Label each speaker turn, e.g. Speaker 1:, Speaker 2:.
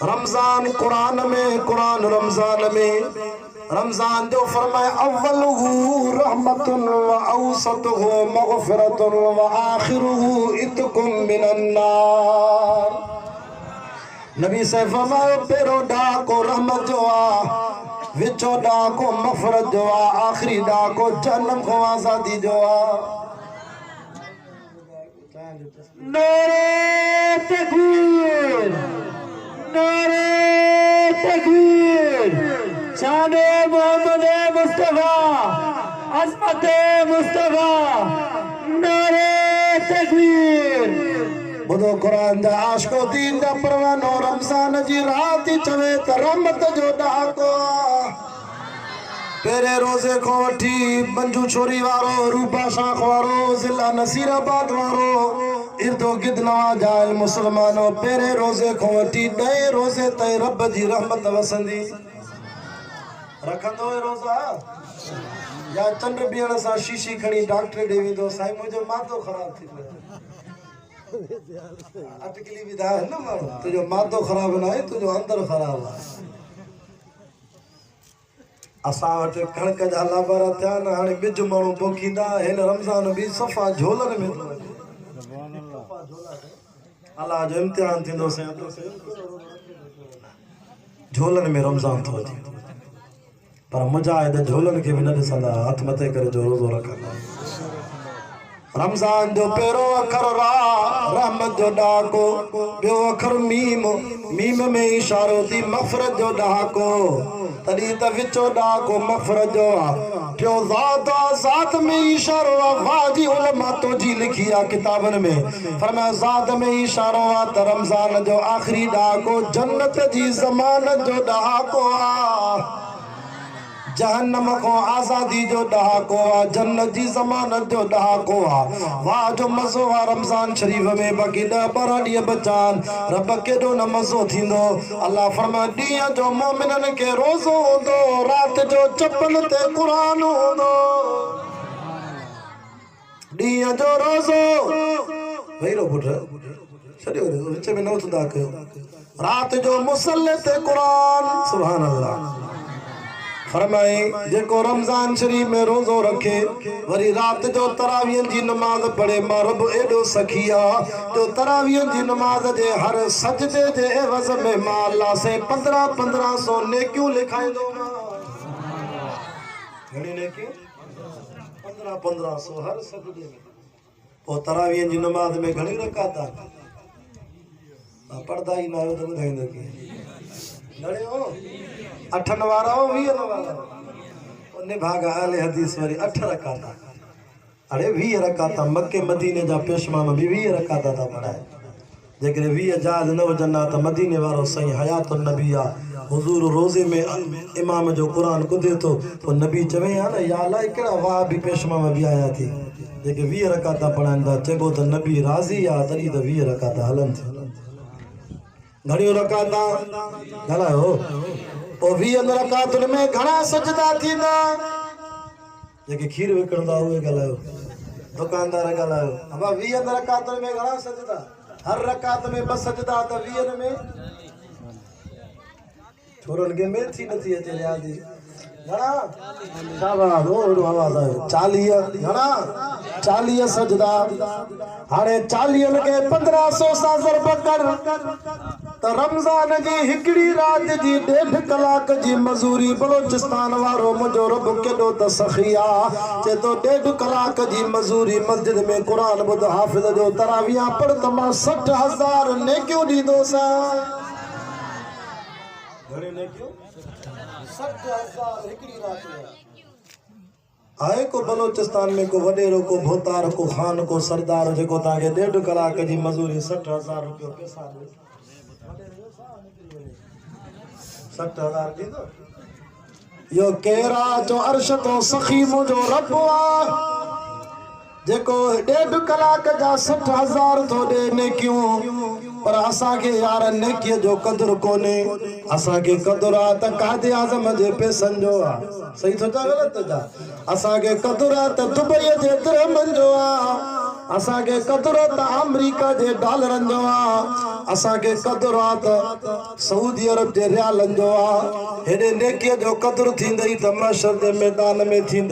Speaker 1: रमजान कुरान में, कुरान रमजान में, रमजान जो फरमाए अव्वलुहु रहमतुन व औसतुहु मग़फ़िरतुन व आखिरुहु इत्कुम मिनन नार। नबी से फरमायो पेरो डाको रहमत जो आ, विचो डाको मग़फ़िरत जो आ, आखिरी डाको जन्नत को आज़ादी जो आ।
Speaker 2: नारे तकबीर, नारे तकबीर, शाने मोहम्मद मुस्तफा, अज़मत मुस्तफा, नारे तकबीर।
Speaker 1: बुधो कुरान जा आशिको दीन जा परवानो रमज़ान जी रात चवे त रहमत जो डाको पेरे रोज़े को वठी मंजू छोरी वारो, रूपा शाख वारो, ज़िला नसीराबाद वारो, इर्दो गिर्द नवाजाइल मुसलमानो पेरे रोज़े को वठी 10 रोज़े ताईं रब जी रहमत वसंदी। रखंदो रोज़ा या चंड बीहण सां शीशी खणी डॉक्टर ॾे वेंदो, साईं मुंहिंजो मादो ख़राब थी वियो। अटकली विधा है न माण्हू, तुंहिंजो मादो ख़राब न आहे, तुंहिंजो अंदर ख़राब आहे। असां वटि कणक जा लाबारा थिया न, हाणे ॿिज माण्हू पोखींदा, हिन रमज़ान बि सफ़ा झोलनि में थो वञे। अलाह जो इम्तिहान थींदो झोलनि में रमज़ान थो अचे, पर मुजाहिद झोलनि खे बि न ॾिसंदा, हथ मथे करे जो रोज़ो रखंदा। रमज़ान जो पहिरों अखर रा, रहमत जो ॾहाको, ॿियो अखर मीम, मीम में इशारो थी मग़फ़िरत जो ॾहाको, तॾहिं त विचो ॾहाको मग़फ़िरत जो आहे। टियों ज़ात आहे, ज़ात में इशारो आहे, वाह जी उलमा तोजी लिखी आहे किताबनि में, फरमाया ज़ात में इशारो आहे त रमज़ान जो आख़िरी ॾहाको जन्नत जी ज़मानत जो ॾहाको आहे, जहन्नम को आज़ादी जो ॾहाको आहे, जन्नत जी ज़मानत जो ॾहाको आहे। वाह जो मज़ो आहे रमज़ान शरीफ़ में, बाक़ी 10-12 ॾींहं बचा आहिनि, रब केॾो न मज़ो थींदो। अल्लाह फरमाए ॾींहं जो मोमिननि खे रोज़ो हूंदो, राति जो चपल ते क़ुरान हूंदो। ॾींहं जो रोज़ो वेही रहो पुट, छॾियो विच में न उथंदा कयो, राति जो मुसल्ले ते क़ुरान। सुभान अल्लाह। फरमाए जेको रमज़ान शरीफ में रोज़ो रखे, वरी रात जो तरावीह जी नमाज पढ़े, मां रब एॾो सखी आहे जो तरावीह जी नमाज जे हर सजदे जे एवज़ में मां अल्लाह से 1500 नेकियूं लिखाईंदो। घणी नेकियूं? 1500 हर सजदे में। पोइ तरावीह जी नमाज में घणी रकात आहे? पढ़दा ई न आहियो त ॿुधाईंदो कीअं? घणे हो? 8 वारा हो 20 वारा? उन भाग आले हदीस वारी 8 रकात। अरे 20 रकात मक्के मदीने जा पेशमाम भी 20 रकात था पढ़ाए। जेकर 20 जायज़ न हुजन त मदीने वारो सही हयातुन नबी आ, हुजूर रोज़े में इमाम जो कुरान ॿुधे तो, तो नबी चवे हा न या अल्लाह कहिड़ा वाह भी पेशमाम भी आया थी, जेके 20 रकात पढ़ाइनि था, चइबो त नबी राज़ी आ, तॾहिं त 20 रकात हलन थी। घणियूं रकात ॻाल्हायो? और 20 रकातुनि में घणा सजदा थींदा? जेके खीर विकिणंदा उहे ॻाल्हायो, दुकानदार ॻाल्हायो। अब 20 रकातुनि में घणा सजदा? हर रकात में 2 सजदा, त 20 में छोरनि खे मेथी नथी अचे यादी घणा? शाबाश, ओड़ो आवाज़ आयो। 40 घणा? 40 सजदा। हाणे 40 खे 1500 सां ज़रब कर त रमज़ान जी हिकिड़ी राति जी 1.5 कलाक जी मज़ूरी बलोचिस्तान वारो मुंहिंजो रब केॾो त सखी आहे, चए तो 1.5 कलाक जी मज़ूरी मस्जिद में क़ुरान ॿुध, हाफ़िज़ जो तरावियां पढ़ त मां 60,000 नेकियूं ॾींदोसां। घणे नेकियूं? 60,000 हिकिड़ी राति में। आहे को बलोचिस्तान में को वॾेरो, को भोतार, को खान, को सरदार जेको तव्हांखे 1.5 कलाक जी मज़ूरी 60,000 रुपयो पैसा ॾे? 60,000 ॾींदो? यो केरा जो अर्श तो सखी मुंहिंजो रब आहे, जेको 1.5 कलाक जा 60,000 तो ॾे नेकियूं। पर असांखे यार नेकीअ जो क़दुरु कोन्हे, असांखे क़दुरु आहे त कादे आज़म जे पैसनि जो आहे। सही थो चवां ग़लति था? असांखे क़दुरु आहे त दुबईअ जे दिरहमनि जो आहे, असांखे क़दुरु त अमेरिका जे डॉलरनि जो आहे असांखे क़दुरु आहे त सऊदी अरब जे रियालनि जो आहे हेॾे नेकीअ जो क़दुरु थींदई त महशर जे मैदान में थींदई